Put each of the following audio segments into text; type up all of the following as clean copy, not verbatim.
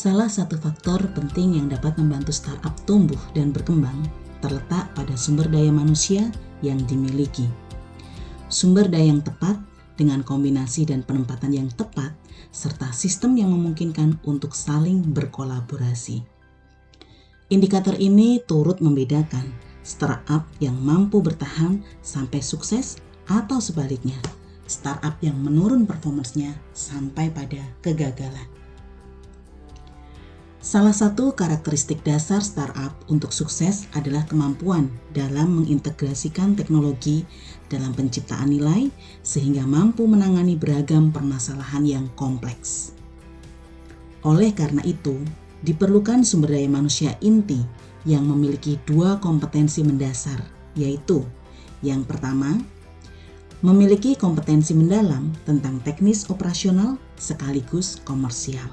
Salah satu faktor penting yang dapat membantu startup tumbuh dan berkembang terletak pada sumber daya manusia yang dimiliki. Sumber daya yang tepat dengan kombinasi dan penempatan yang tepat serta sistem yang memungkinkan untuk saling berkolaborasi. Indikator ini turut membedakan startup yang mampu bertahan sampai sukses atau sebaliknya, startup yang menurun performance-nya sampai pada kegagalan. Salah satu karakteristik dasar startup untuk sukses adalah kemampuan dalam mengintegrasikan teknologi dalam penciptaan nilai sehingga mampu menangani beragam permasalahan yang kompleks. Oleh karena itu, diperlukan sumber daya manusia inti yang memiliki dua kompetensi mendasar, yaitu yang pertama, memiliki kompetensi mendalam tentang teknis operasional sekaligus komersial.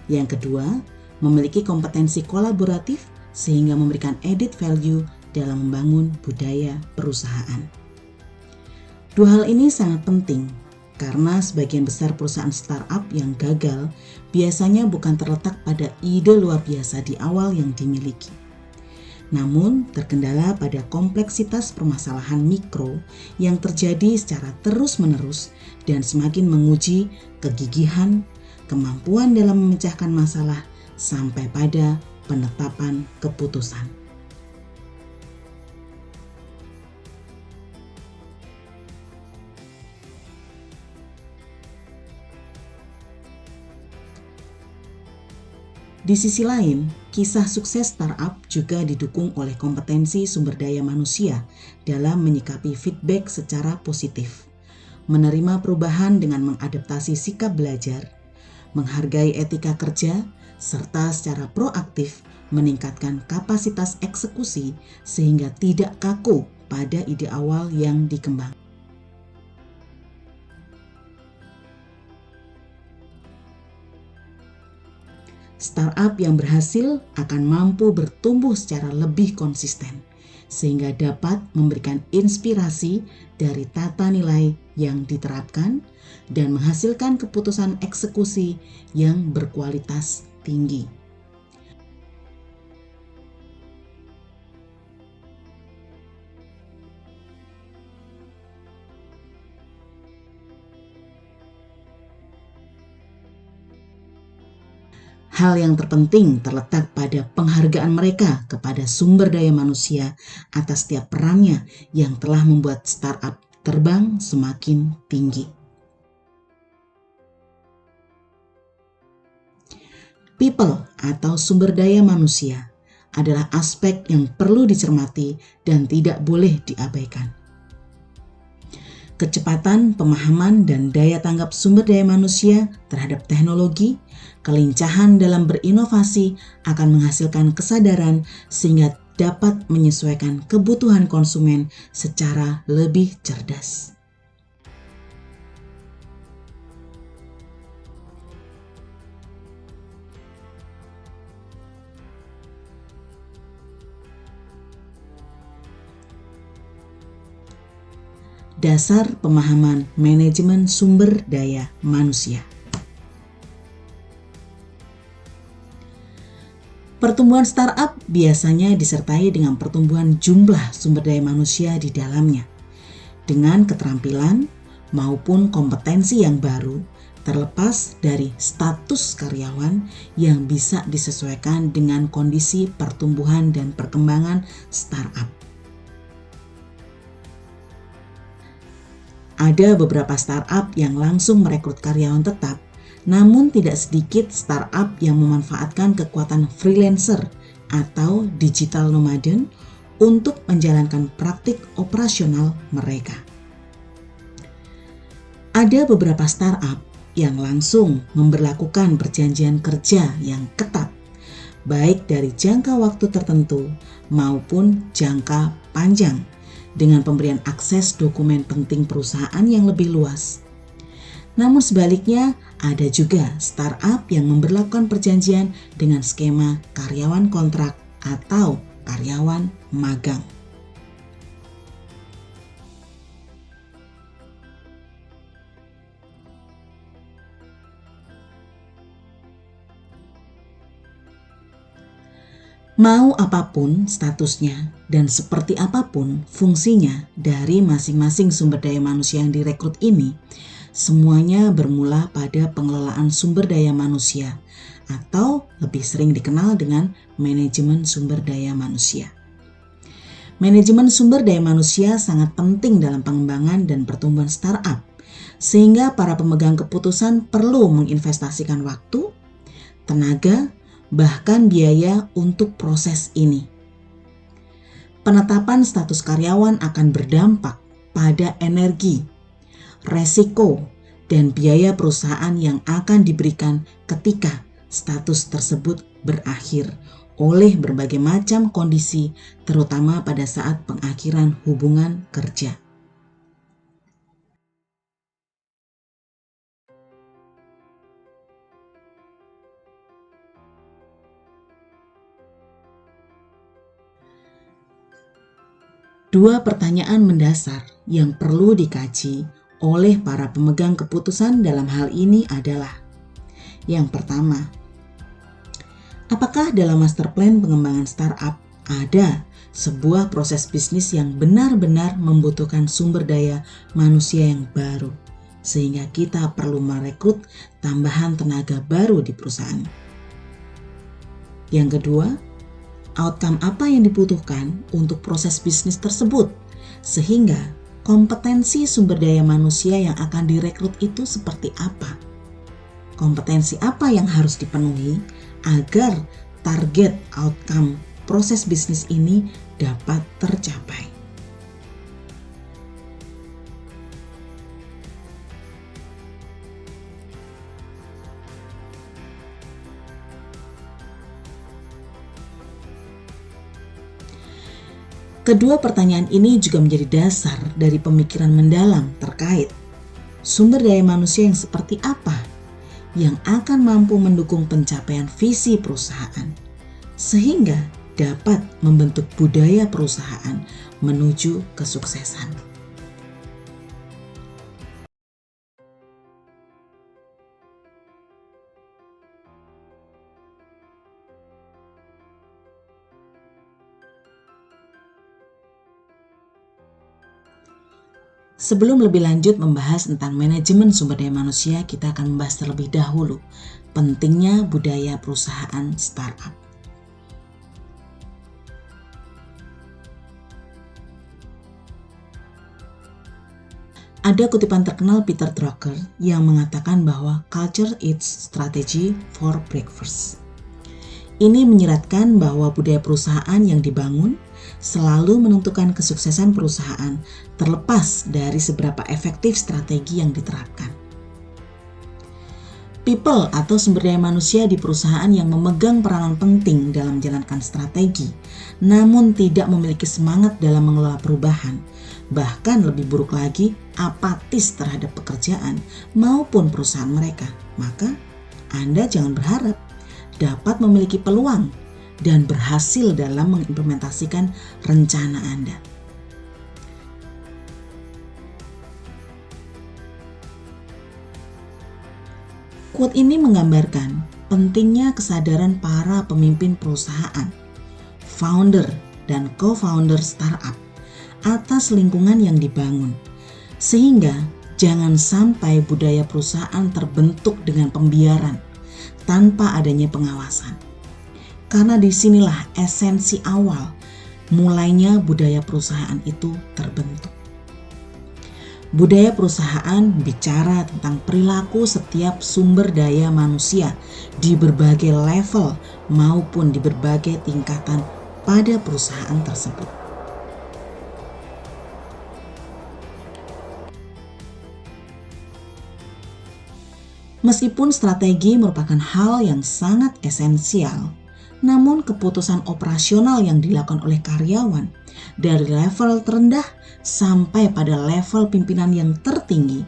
Yang kedua, memiliki kompetensi kolaboratif sehingga memberikan added value dalam membangun budaya perusahaan. Dua hal ini sangat penting karena sebagian besar perusahaan startup yang gagal biasanya bukan terletak pada ide luar biasa di awal yang dimiliki, namun terkendala pada kompleksitas permasalahan mikro yang terjadi secara terus-menerus dan semakin menguji kegigihan, kemampuan dalam memecahkan masalah, sampai pada penetapan keputusan. Di sisi lain, kisah sukses startup juga didukung oleh kompetensi sumber daya manusia dalam menyikapi feedback secara positif, menerima perubahan dengan mengadaptasi sikap belajar, menghargai etika kerja, serta secara proaktif meningkatkan kapasitas eksekusi sehingga tidak kaku pada ide awal yang dikembangkan. Startup yang berhasil akan mampu bertumbuh secara lebih konsisten, sehingga dapat memberikan inspirasi dari tata nilai yang diterapkan dan menghasilkan keputusan eksekusi yang berkualitas tinggi. Hal yang terpenting terletak pada penghargaan mereka kepada sumber daya manusia atas setiap perannya yang telah membuat startup terbang semakin tinggi. People atau sumber daya manusia adalah aspek yang perlu dicermati dan tidak boleh diabaikan. Kecepatan pemahaman dan daya tanggap sumber daya manusia terhadap teknologi, kelincahan dalam berinovasi akan menghasilkan kesadaran sehingga dapat menyesuaikan kebutuhan konsumen secara lebih cerdas. Dasar pemahaman manajemen sumber daya manusia. Pertumbuhan startup biasanya disertai dengan pertumbuhan jumlah sumber daya manusia di dalamnya, dengan keterampilan maupun kompetensi yang baru, terlepas dari status karyawan yang bisa disesuaikan dengan kondisi pertumbuhan dan perkembangan startup. Ada beberapa startup yang langsung merekrut karyawan tetap, namun tidak sedikit startup yang memanfaatkan kekuatan freelancer atau digital nomaden untuk menjalankan praktik operasional mereka. Ada beberapa startup yang langsung memberlakukan perjanjian kerja yang ketat, baik dari jangka waktu tertentu maupun jangka panjang, dengan pemberian akses dokumen penting perusahaan yang lebih luas. Namun sebaliknya, ada juga startup yang memberlakukan perjanjian dengan skema karyawan kontrak atau karyawan magang. Mau apapun statusnya dan seperti apapun fungsinya dari masing-masing sumber daya manusia yang direkrut ini, semuanya bermula pada pengelolaan sumber daya manusia atau lebih sering dikenal dengan manajemen sumber daya manusia. Manajemen sumber daya manusia sangat penting dalam pengembangan dan pertumbuhan startup, sehingga para pemegang keputusan perlu menginvestasikan waktu, tenaga, bahkan biaya untuk proses ini. Penetapan status karyawan akan berdampak pada energi, resiko, dan biaya perusahaan yang akan diberikan ketika status tersebut berakhir oleh berbagai macam kondisi, terutama pada saat pengakhiran hubungan kerja. Dua pertanyaan mendasar yang perlu dikaji oleh para pemegang keputusan dalam hal ini adalah: yang pertama, apakah dalam master plan pengembangan startup ada sebuah proses bisnis yang benar-benar membutuhkan sumber daya manusia yang baru, sehingga kita perlu merekrut tambahan tenaga baru di perusahaan? Yang kedua, outcome apa yang dibutuhkan untuk proses bisnis tersebut, sehingga kompetensi sumber daya manusia yang akan direkrut itu seperti apa? Kompetensi apa yang harus dipenuhi agar target outcome proses bisnis ini dapat tercapai? Kedua pertanyaan ini juga menjadi dasar dari pemikiran mendalam terkait sumber daya manusia yang seperti apa yang akan mampu mendukung pencapaian visi perusahaan, sehingga dapat membentuk budaya perusahaan menuju kesuksesan. Sebelum lebih lanjut membahas tentang manajemen sumber daya manusia, kita akan membahas terlebih dahulu pentingnya budaya perusahaan startup. Ada kutipan terkenal Peter Drucker yang mengatakan bahwa culture eats strategy for breakfast. Ini menyeratkan bahwa budaya perusahaan yang dibangun selalu menentukan kesuksesan perusahaan terlepas dari seberapa efektif strategi yang diterapkan. People atau sumber daya manusia di perusahaan yang memegang peranan penting dalam menjalankan strategi, namun tidak memiliki semangat dalam mengelola perubahan, bahkan lebih buruk lagi apatis terhadap pekerjaan maupun perusahaan mereka, maka Anda jangan berharap dapat memiliki peluang dan berhasil dalam mengimplementasikan rencana Anda. Quote ini menggambarkan pentingnya kesadaran para pemimpin perusahaan, founder dan co-founder startup atas lingkungan yang dibangun, sehingga jangan sampai budaya perusahaan terbentuk dengan pembiaran tanpa adanya pengawasan. Karena disinilah esensi awal mulainya budaya perusahaan itu terbentuk. Budaya perusahaan bicara tentang perilaku setiap sumber daya manusia di berbagai level maupun di berbagai tingkatan pada perusahaan tersebut. Meskipun strategi merupakan hal yang sangat esensial, namun keputusan operasional yang dilakukan oleh karyawan dari level terendah sampai pada level pimpinan yang tertinggi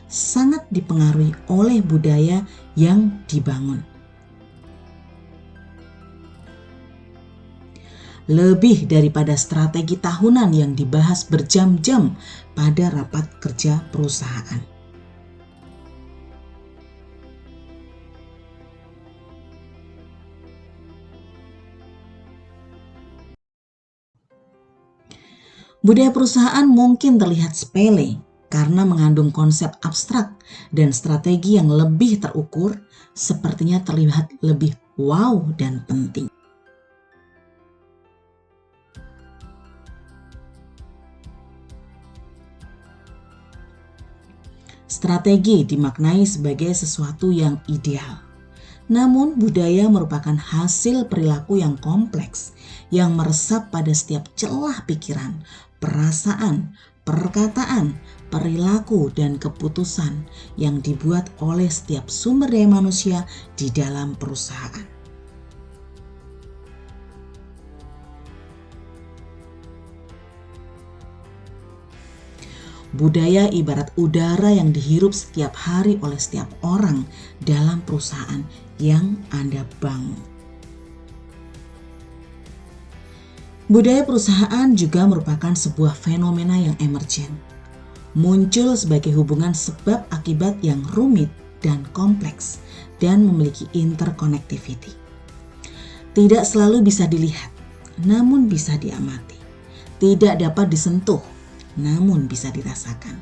sangat dipengaruhi oleh budaya yang dibangun. Lebih daripada strategi tahunan yang dibahas berjam-jam pada rapat kerja perusahaan. Budaya perusahaan mungkin terlihat sepele karena mengandung konsep abstrak dan strategi yang lebih terukur, sepertinya terlihat lebih wow dan penting. Strategi dimaknai sebagai sesuatu yang ideal. Namun budaya merupakan hasil perilaku yang kompleks yang meresap pada setiap celah pikiran, perasaan, perkataan, perilaku, dan keputusan yang dibuat oleh setiap sumber daya manusia di dalam perusahaan. Budaya ibarat udara yang dihirup setiap hari oleh setiap orang dalam perusahaan yang Anda bangun. Budaya perusahaan juga merupakan sebuah fenomena yang emergen, muncul sebagai hubungan sebab akibat yang rumit dan kompleks dan memiliki interconnectivity. Tidak selalu bisa dilihat, namun bisa diamati. Tidak dapat disentuh, namun bisa dirasakan.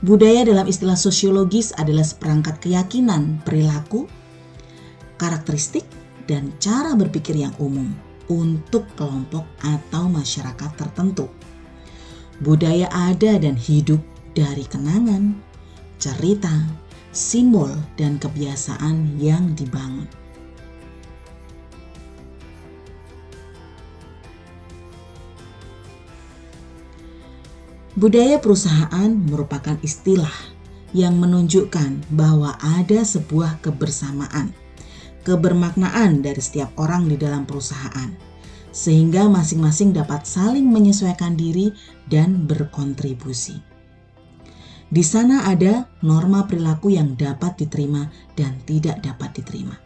Budaya dalam istilah sosiologis adalah seperangkat keyakinan, perilaku, karakteristik, dan cara berpikir yang umum untuk kelompok atau masyarakat tertentu. Budaya ada dan hidup dari kenangan, cerita, simbol, dan kebiasaan yang dibangun. Budaya perusahaan merupakan istilah yang menunjukkan bahwa ada sebuah kebersamaan, kebermaknaan dari setiap orang di dalam perusahaan, sehingga masing-masing dapat saling menyesuaikan diri dan berkontribusi. Di sana ada norma perilaku yang dapat diterima dan tidak dapat diterima.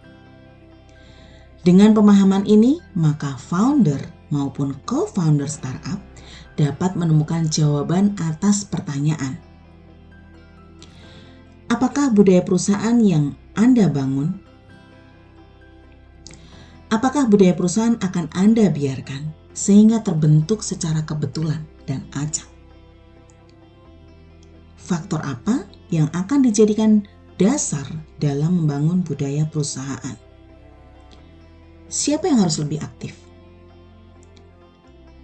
Dengan pemahaman ini, maka founder maupun co-founder startup dapat menemukan jawaban atas pertanyaan. Apakah budaya perusahaan yang Anda bangun? Apakah budaya perusahaan akan Anda biarkan sehingga terbentuk secara kebetulan dan acak? Faktor apa yang akan dijadikan dasar dalam membangun budaya perusahaan? Siapa yang harus lebih aktif?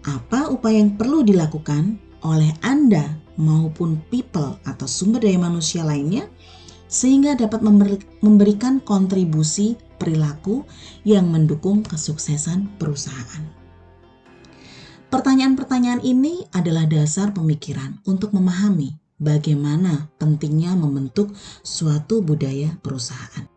Apa upaya yang perlu dilakukan oleh Anda maupun people atau sumber daya manusia lainnya sehingga dapat memberikan kontribusi perilaku yang mendukung kesuksesan perusahaan? Pertanyaan-pertanyaan ini adalah dasar pemikiran untuk memahami bagaimana pentingnya membentuk suatu budaya perusahaan.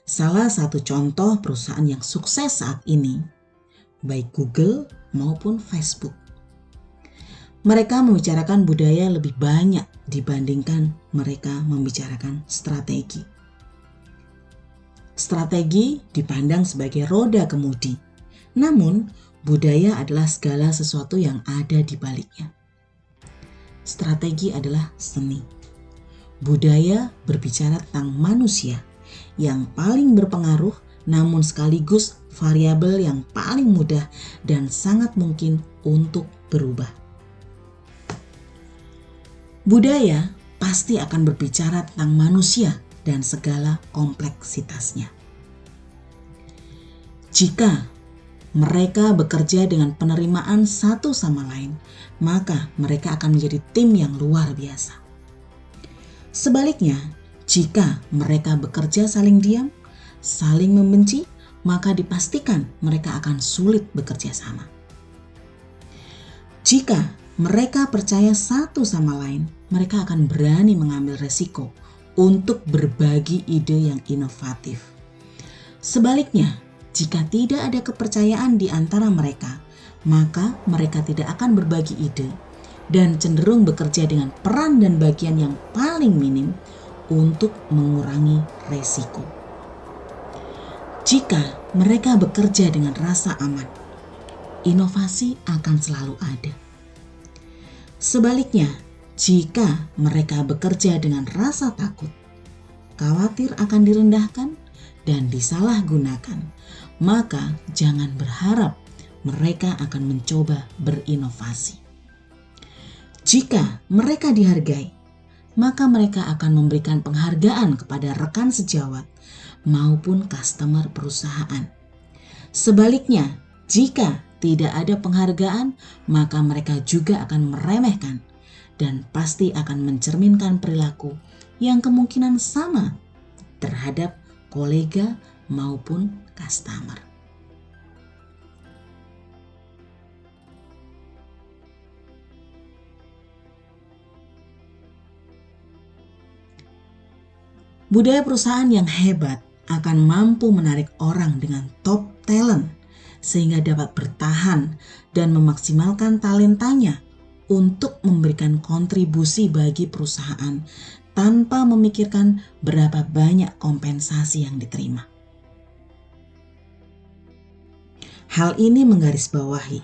Salah satu contoh perusahaan yang sukses saat ini, baik Google maupun Facebook. Mereka membicarakan budaya lebih banyak dibandingkan mereka membicarakan strategi. Strategi dipandang sebagai roda kemudi, namun budaya adalah segala sesuatu yang ada di baliknya. Strategi adalah seni. Budaya berbicara tentang manusia yang paling berpengaruh, namun sekaligus variabel yang paling mudah dan sangat mungkin untuk berubah. Budaya pasti akan berbicara tentang manusia dan segala kompleksitasnya. Jika mereka bekerja dengan penerimaan satu sama lain, maka mereka akan menjadi tim yang luar biasa. Sebaliknya, jika mereka bekerja saling diam, saling membenci, maka dipastikan mereka akan sulit bekerja sama. Jika mereka percaya satu sama lain, mereka akan berani mengambil resiko untuk berbagi ide yang inovatif. Sebaliknya, jika tidak ada kepercayaan di antara mereka, maka mereka tidak akan berbagi ide dan cenderung bekerja dengan peran dan bagian yang paling minim untuk mengurangi resiko. Jika mereka bekerja dengan rasa aman, inovasi akan selalu ada. Sebaliknya, jika mereka bekerja dengan rasa takut, khawatir akan direndahkan dan disalahgunakan, maka jangan berharap mereka akan mencoba berinovasi. Jika mereka dihargai, maka mereka akan memberikan penghargaan kepada rekan sejawat maupun customer perusahaan. Sebaliknya, jika tidak ada penghargaan, maka mereka juga akan meremehkan dan pasti akan mencerminkan perilaku yang kemungkinan sama terhadap kolega maupun customer. Budaya perusahaan yang hebat akan mampu menarik orang dengan top talent sehingga dapat bertahan dan memaksimalkan talentanya untuk memberikan kontribusi bagi perusahaan tanpa memikirkan berapa banyak kompensasi yang diterima. Hal ini menggarisbawahi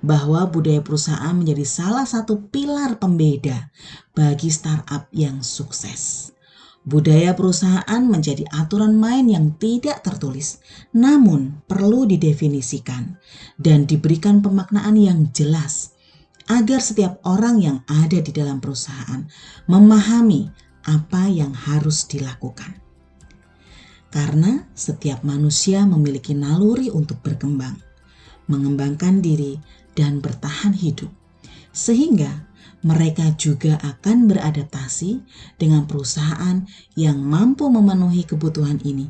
bahwa budaya perusahaan menjadi salah satu pilar pembeda bagi startup yang sukses. Budaya perusahaan menjadi aturan main yang tidak tertulis, namun perlu didefinisikan dan diberikan pemaknaan yang jelas agar setiap orang yang ada di dalam perusahaan memahami apa yang harus dilakukan. Karena setiap manusia memiliki naluri untuk berkembang, mengembangkan diri, dan bertahan hidup, sehingga mereka juga akan beradaptasi dengan perusahaan yang mampu memenuhi kebutuhan ini.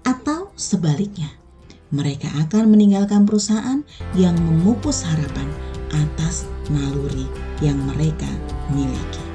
Atau sebaliknya, mereka akan meninggalkan perusahaan yang memupus harapan atas naluri yang mereka miliki.